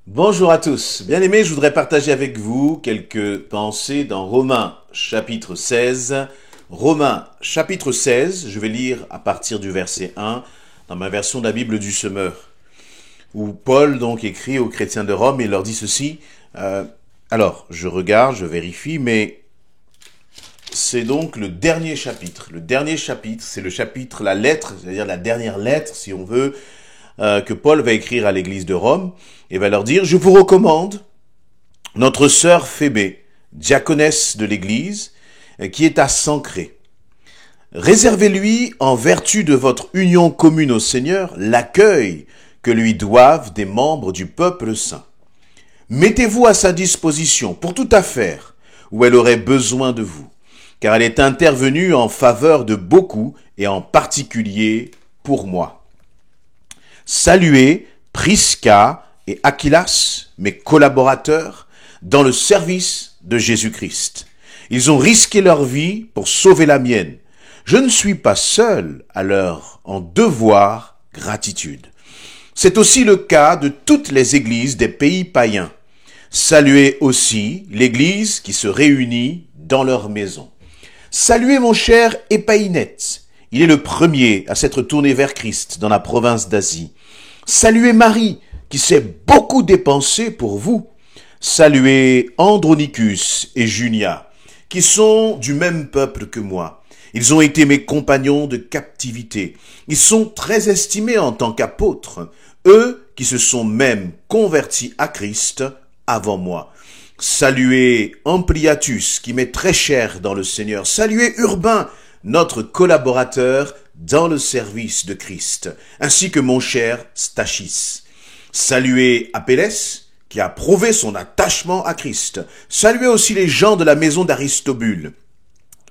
Bonjour à tous. Bien-aimés, je voudrais partager avec vous quelques pensées dans Romains chapitre 16. Romains chapitre 16, je vais lire à partir du verset 1 dans ma version de la Bible du Semeur, où Paul donc écrit aux chrétiens de Rome et leur dit ceci. Alors, je regarde, je vérifie, mais c'est donc le dernier chapitre. Le dernier chapitre, c'est le chapitre, la lettre, c'est-à-dire la dernière lettre, si on veut, que Paul va écrire à l'église de Rome et va leur dire: je vous recommande notre sœur Phébé, diaconesse de l'église, qui est à Sancré. Réservez-lui, en vertu de votre union commune au Seigneur, l'accueil que lui doivent des membres du peuple saint. Mettez-vous à sa disposition pour toute affaire où elle aurait besoin de vous, car elle est intervenue en faveur de beaucoup et en particulier pour moi. Saluez Prisca et Aquilas, mes collaborateurs, dans le service de Jésus-Christ. Ils ont risqué leur vie pour sauver la mienne. Je ne suis pas seul à leur en devoir gratitude. C'est aussi le cas de toutes les églises des pays païens. Saluez aussi l'église qui se réunit dans leur maison. Saluez mon cher Épaïnette. Il est le premier à s'être tourné vers Christ dans la province d'Asie. Saluez Marie, qui s'est beaucoup dépensée pour vous. Saluez Andronicus et Junia, qui sont du même peuple que moi. Ils ont été mes compagnons de captivité. Ils sont très estimés en tant qu'apôtres, eux qui se sont même convertis à Christ avant moi. Saluez Ampliatus, qui m'est très cher dans le Seigneur. Saluez Urbain, notre collaborateur dans le service de Christ, ainsi que mon cher Stachys. Saluez Apelles, qui a prouvé son attachement à Christ. Saluez aussi les gens de la maison d'Aristobule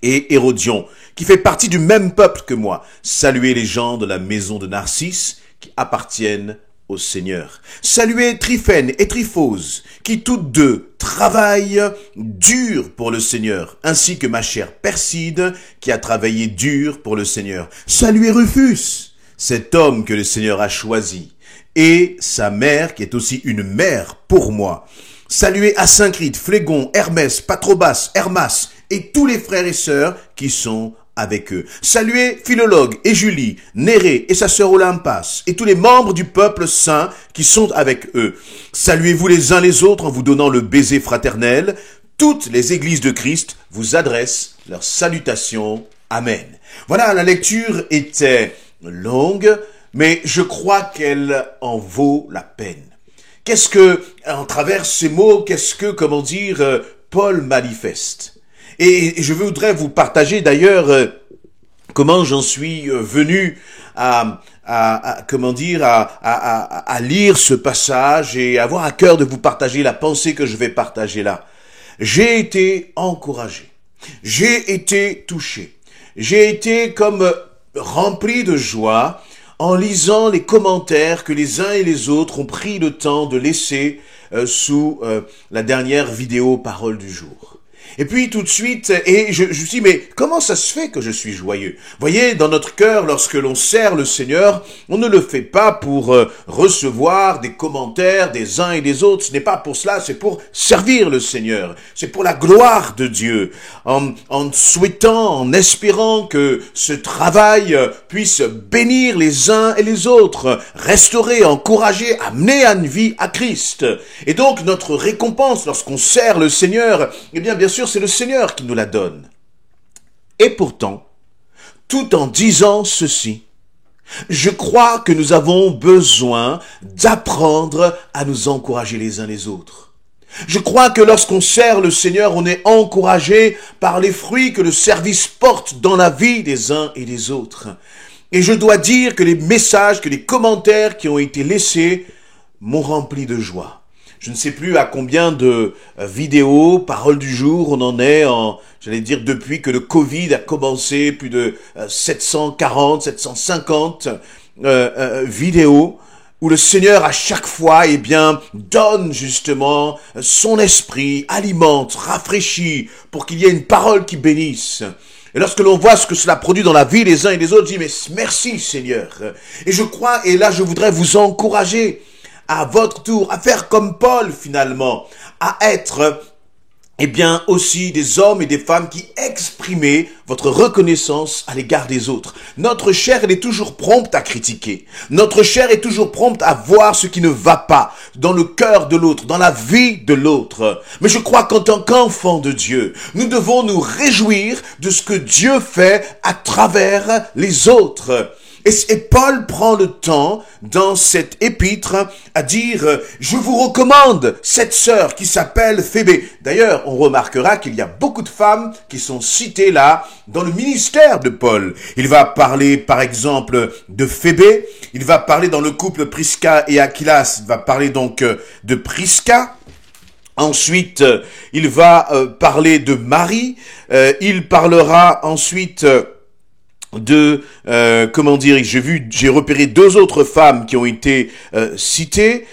et Hérodion, qui fait partie du même peuple que moi. Saluez les gens de la maison de Narcisse, qui appartiennent au Seigneur. Saluez Tryphène et Tryphose, qui toutes deux travaillent dur pour le Seigneur, ainsi que ma chère Perside, qui a travaillé dur pour le Seigneur. Saluez Rufus, cet homme que le Seigneur a choisi, et sa mère, qui est aussi une mère pour moi. Saluez Asyncrite, Phlégon, Hermès, Patrobas, Hermas, et tous les frères et sœurs qui sont avec eux. Saluez Philologue et Julie, Nérée et sa sœur Olympas, et tous les membres du peuple saint qui sont avec eux. Saluez-vous les uns les autres en vous donnant le baiser fraternel. Toutes les églises de Christ vous adressent leurs salutations. Amen. Voilà, la lecture était longue, mais je crois qu'elle en vaut la peine. Qu'est-ce que, en travers ces mots, Paul manifeste? Et je voudrais vous partager d'ailleurs comment j'en suis venu à lire ce passage et avoir à cœur de vous partager la pensée que je vais partager là. J'ai été encouragé, j'ai été touché, j'ai été comme rempli de joie en lisant les commentaires que les uns et les autres ont pris le temps de laisser sous la dernière vidéo Parole du jour. Et puis tout de suite, je me suis dit, mais comment ça se fait que je suis joyeux? Voyez, dans notre cœur, lorsque l'on sert le Seigneur, on ne le fait pas pour recevoir des commentaires des uns et des autres. Ce n'est pas pour cela, c'est pour servir le Seigneur. C'est pour la gloire de Dieu. En souhaitant, en espérant que ce travail puisse bénir les uns et les autres, restaurer, encourager, amener à une vie à Christ. Et donc, notre récompense lorsqu'on sert le Seigneur, eh bien sûr, c'est le Seigneur qui nous la donne. Et pourtant, tout en disant ceci, je crois que nous avons besoin d'apprendre à nous encourager les uns les autres. Je crois que lorsqu'on sert le Seigneur, on est encouragé par les fruits que le service porte dans la vie des uns et des autres. Et je dois dire que les messages, que les commentaires qui ont été laissés m'ont rempli de joie. Je ne sais plus à combien de vidéos, paroles du jour, on en est depuis que le Covid a commencé, plus de 740, 750 vidéos, où le Seigneur à chaque fois, donne justement son esprit, alimente, rafraîchit, pour qu'il y ait une parole qui bénisse. Et lorsque l'on voit ce que cela produit dans la vie des uns et des autres, on dit, mais merci Seigneur. Et je crois, et là je voudrais vous encourager à votre tour à faire comme Paul finalement, à être aussi des hommes et des femmes qui exprimaient votre reconnaissance à l'égard des autres. Notre chair, elle est toujours prompte à critiquer. Notre chair est toujours prompte à voir ce qui ne va pas dans le cœur de l'autre, dans la vie de l'autre. Mais je crois qu'en tant qu'enfants de Dieu, nous devons nous réjouir de ce que Dieu fait à travers les autres. Et Paul prend le temps, dans cette épître, à dire, je vous recommande cette sœur qui s'appelle Phébé. D'ailleurs, on remarquera qu'il y a beaucoup de femmes qui sont citées là, dans le ministère de Paul. Il va parler, par exemple, de Phébé. Il va parler dans le couple Prisca et Aquilas. Il va parler donc de Prisca. Ensuite, il va parler de Marie. Il parlera ensuite j'ai repéré deux autres femmes qui ont été citées,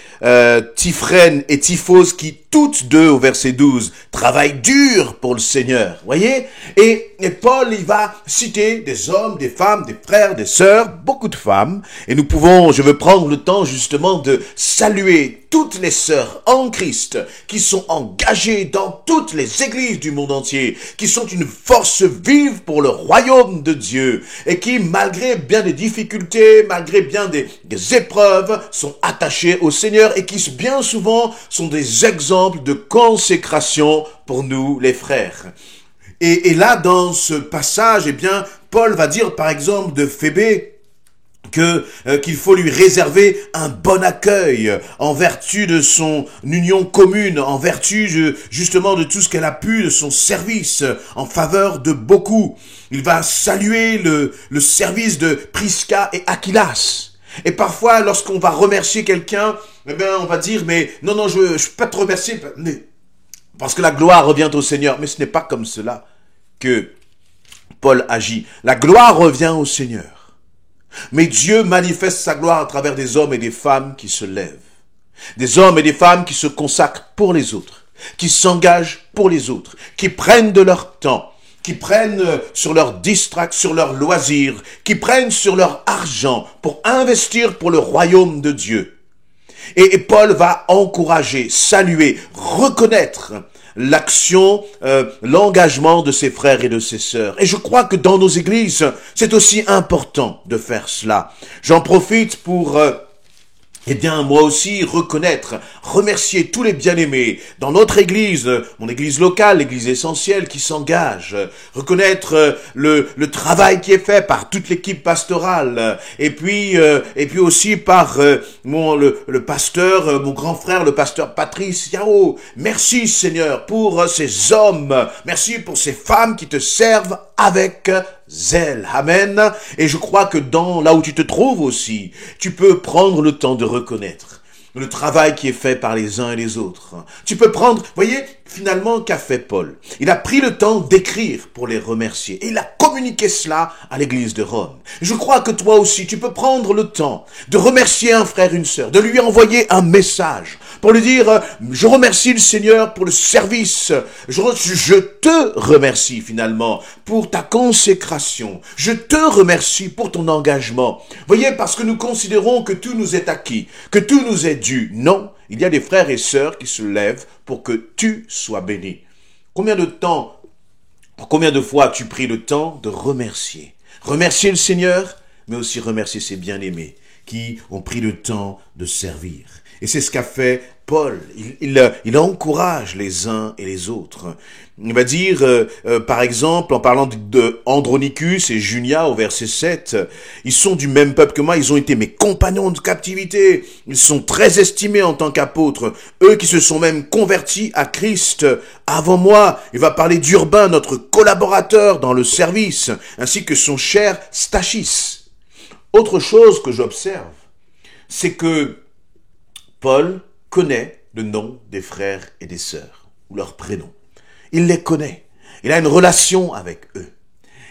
Typhrène et Typhose, qui toutes deux, au verset 12, travaillent dur pour le Seigneur, voyez? Et Paul, il va citer des hommes, des femmes, des frères, des sœurs, beaucoup de femmes, et je veux prendre le temps justement de saluer toutes les sœurs en Christ qui sont engagées dans toutes les églises du monde entier, qui sont une force vive pour le royaume de Dieu, et qui, malgré bien des difficultés, malgré bien des épreuves, sont attachées au Seigneur, et qui bien souvent sont des exemples de consécration pour nous les frères. Et là, dans ce passage, Paul va dire par exemple de Phébé qu'il faut lui réserver un bon accueil en vertu de son union commune, en vertu justement de tout ce qu'elle a pu, de son service en faveur de beaucoup. Il va saluer le service de Prisca et Aquilas. Et parfois, lorsqu'on va remercier quelqu'un, on va dire, mais non, je peux pas te remercier, parce que la gloire revient au Seigneur. Mais ce n'est pas comme cela que Paul agit. La gloire revient au Seigneur. Mais Dieu manifeste sa gloire à travers des hommes et des femmes qui se lèvent. Des hommes et des femmes qui se consacrent pour les autres, qui s'engagent pour les autres, qui prennent de leur temps, qui prennent sur leurs distractions, sur leurs loisirs, qui prennent sur leur argent pour investir pour le royaume de Dieu. Et Paul va encourager, saluer, reconnaître l'action, l'engagement de ses frères et de ses sœurs. Et je crois que dans nos églises, c'est aussi important de faire cela. J'en profite pour moi aussi, remercier tous les bien-aimés dans notre église, mon église locale, l'église essentielle qui s'engage, reconnaître le travail qui est fait par toute l'équipe pastorale, et puis aussi par le pasteur, mon grand frère, le pasteur Patrice Yao. Merci Seigneur pour ces hommes, merci pour ces femmes qui te servent avec zèle. Amen. Et je crois que là où tu te trouves aussi, tu peux prendre le temps de reconnaître le travail qui est fait par les uns et les autres. Tu peux prendre, voyez, finalement, qu'a fait Paul? Il a pris le temps d'écrire pour les remercier. Et il a communiqué cela à l'église de Rome. Je crois que toi aussi, tu peux prendre le temps de remercier un frère, une sœur, de lui envoyer un message pour lui dire, je remercie le Seigneur pour le service. Je te remercie finalement pour ta consécration. Je te remercie pour ton engagement. Voyez, parce que nous considérons que tout nous est acquis, que tout nous est dû. Non, il y a des frères et sœurs qui se lèvent pour que tu sois béni. Combien de fois as-tu pris le temps de remercier? Remercier le Seigneur, mais aussi remercier ses bien-aimés qui ont pris le temps de servir. Et c'est ce qu'a fait Paul. Il encourage les uns et les autres. Il va dire, par exemple, en parlant de Andronicus et Junia au verset 7, ils sont du même peuple que moi, ils ont été mes compagnons de captivité, ils sont très estimés en tant qu'apôtres, eux qui se sont même convertis à Christ avant moi. Il va parler d'Urbain, notre collaborateur dans le service, ainsi que son cher Stachys. Autre chose que j'observe, c'est que Paul connaît le nom des frères et des sœurs, ou leurs prénoms. Il les connaît. Il a une relation avec eux.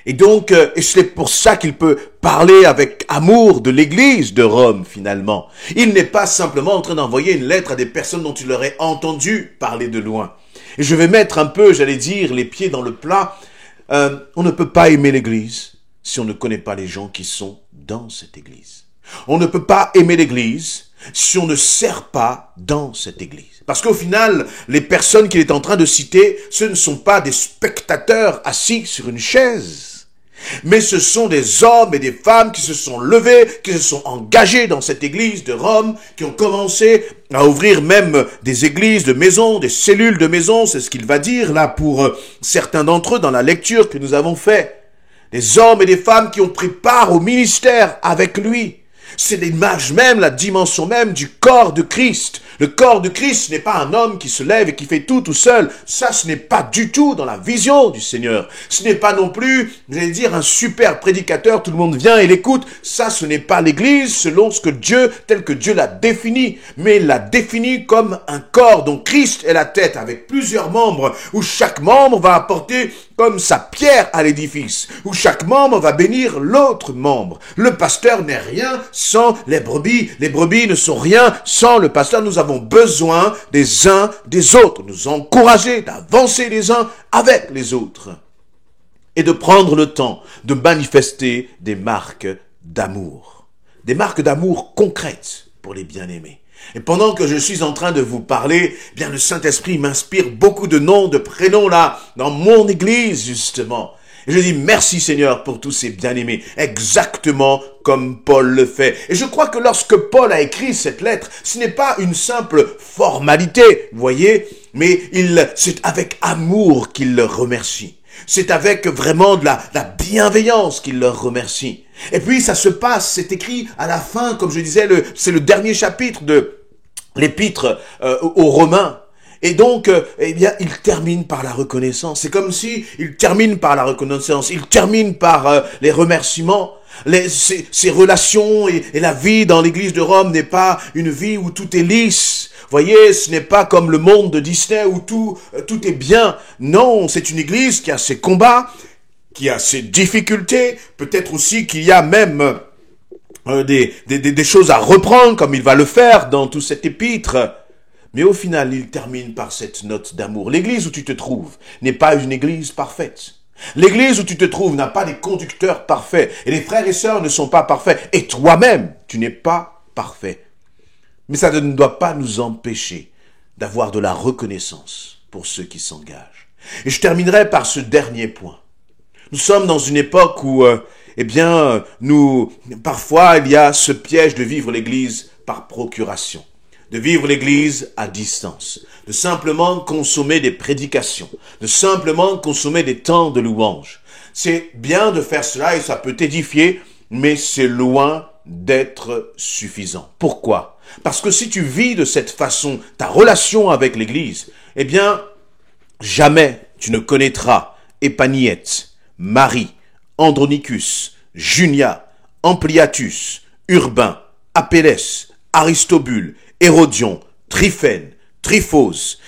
Et donc, c'est pour ça qu'il peut parler avec amour de l'église de Rome, finalement. Il n'est pas simplement en train d'envoyer une lettre à des personnes dont il aurait entendu parler de loin. Et je vais mettre un peu, les pieds dans le plat. On ne peut pas aimer l'église si on ne connaît pas les gens qui sont dans cette église. On ne peut pas aimer l'église si on ne sert pas dans cette église. Parce qu'au final, les personnes qu'il est en train de citer, ce ne sont pas des spectateurs assis sur une chaise, mais ce sont des hommes et des femmes qui se sont levés, qui se sont engagés dans cette église de Rome, qui ont commencé à ouvrir même des églises de maison, des cellules de maison, c'est ce qu'il va dire là pour certains d'entre eux dans la lecture que nous avons fait. Des hommes et des femmes qui ont pris part au ministère avec lui. C'est l'image même, la dimension même du corps de Christ. Le corps de Christ n'est pas un homme qui se lève et qui fait tout seul. Ça, ce n'est pas du tout dans la vision du Seigneur. Ce n'est pas non plus, j'allais dire, un super prédicateur, tout le monde vient et l'écoute. Ça, ce n'est pas l'Église selon ce que Dieu, tel que Dieu l'a défini. Mais il l'a défini comme un corps dont Christ est la tête avec plusieurs membres, où chaque membre va apporter comme sa pierre à l'édifice, où chaque membre va bénir l'autre membre. Le pasteur n'est rien sans les brebis. Les brebis ne sont rien sans le pasteur. Nous avons besoin des uns des autres, nous encourager d'avancer les uns avec les autres et de prendre le temps de manifester des marques d'amour concrètes pour les bien-aimés. Et pendant que je suis en train de vous parler, eh bien le Saint-Esprit m'inspire beaucoup de noms, de prénoms là, dans mon église justement. Et je dis merci Seigneur pour tous ces bien-aimés, exactement comme Paul le fait. Et je crois que lorsque Paul a écrit cette lettre, ce n'est pas une simple formalité, vous voyez, mais c'est avec amour qu'il leur remercie. C'est avec vraiment de la bienveillance qu'il leur remercie. Et puis ça se passe, c'est écrit à la fin, comme je disais, c'est le dernier chapitre de l'épître aux Romains. Et donc, eh bien, il termine par la reconnaissance. C'est comme si il termine par la reconnaissance, il termine par les remerciements. Ces relations et la vie dans l'église de Rome n'est pas une vie où tout est lisse. Voyez, ce n'est pas comme le monde de Disney où tout est bien. Non, c'est une église qui a ses combats, qui a ses difficultés. Peut-être aussi qu'il y a même des choses à reprendre, comme il va le faire dans tout cet épître. Mais au final, il termine par cette note d'amour. L'église où tu te trouves n'est pas une église parfaite. L'église où tu te trouves n'a pas des conducteurs parfaits. Et les frères et sœurs ne sont pas parfaits. Et toi-même, tu n'es pas parfait. Mais ça ne doit pas nous empêcher d'avoir de la reconnaissance pour ceux qui s'engagent. Et je terminerai par ce dernier point. Nous sommes dans une époque où, parfois, il y a ce piège de vivre l'église par procuration. De vivre l'église à distance, de simplement consommer des prédications, de simplement consommer des temps de louange. C'est bien de faire cela et ça peut t'édifier, mais c'est loin d'être suffisant. Pourquoi? Parce que si tu vis de cette façon ta relation avec l'église, eh bien, jamais tu ne connaîtras Épaniette, Marie, Andronicus, Junia, Ampliatus, Urbain, Apelles, Aristobule, Hérodion, Tryphène, Tryphose,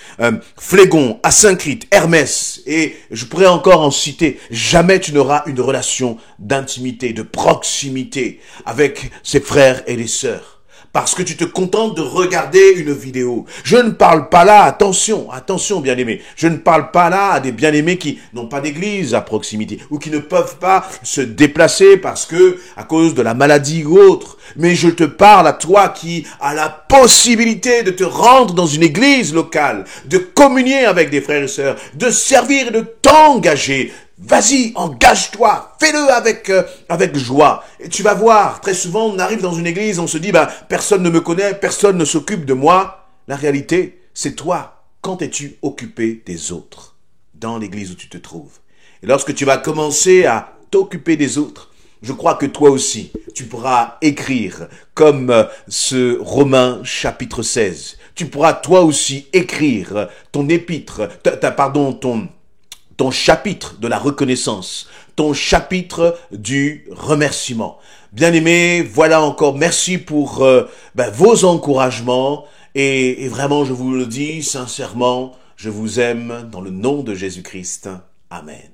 Phlégon, Asyncrite, Hermès, et je pourrais encore en citer. Jamais tu n'auras une relation d'intimité, de proximité avec ses frères et les sœurs. Parce que tu te contentes de regarder une vidéo. Je ne parle pas là, attention bien-aimés, je ne parle pas là à des bien-aimés qui n'ont pas d'église à proximité, ou qui ne peuvent pas se déplacer parce que, à cause de la maladie ou autre. Mais je te parle à toi qui as la possibilité de te rendre dans une église locale, de communier avec des frères et sœurs, de servir et de t'engager. Vas-y, engage-toi, fais-le avec joie. Et tu vas voir, très souvent, on arrive dans une église, on se dit, personne ne me connaît, personne ne s'occupe de moi. La réalité, c'est toi. Quand es-tu occupé des autres dans l'église où tu te trouves? Et lorsque tu vas commencer à t'occuper des autres, je crois que toi aussi, tu pourras écrire comme ce Romains chapitre 16. Tu pourras toi aussi écrire ton épître, ton chapitre de la reconnaissance, ton chapitre du remerciement. Bien-aimés, voilà encore, merci pour vos encouragements et vraiment, je vous le dis sincèrement, je vous aime dans le nom de Jésus-Christ. Amen.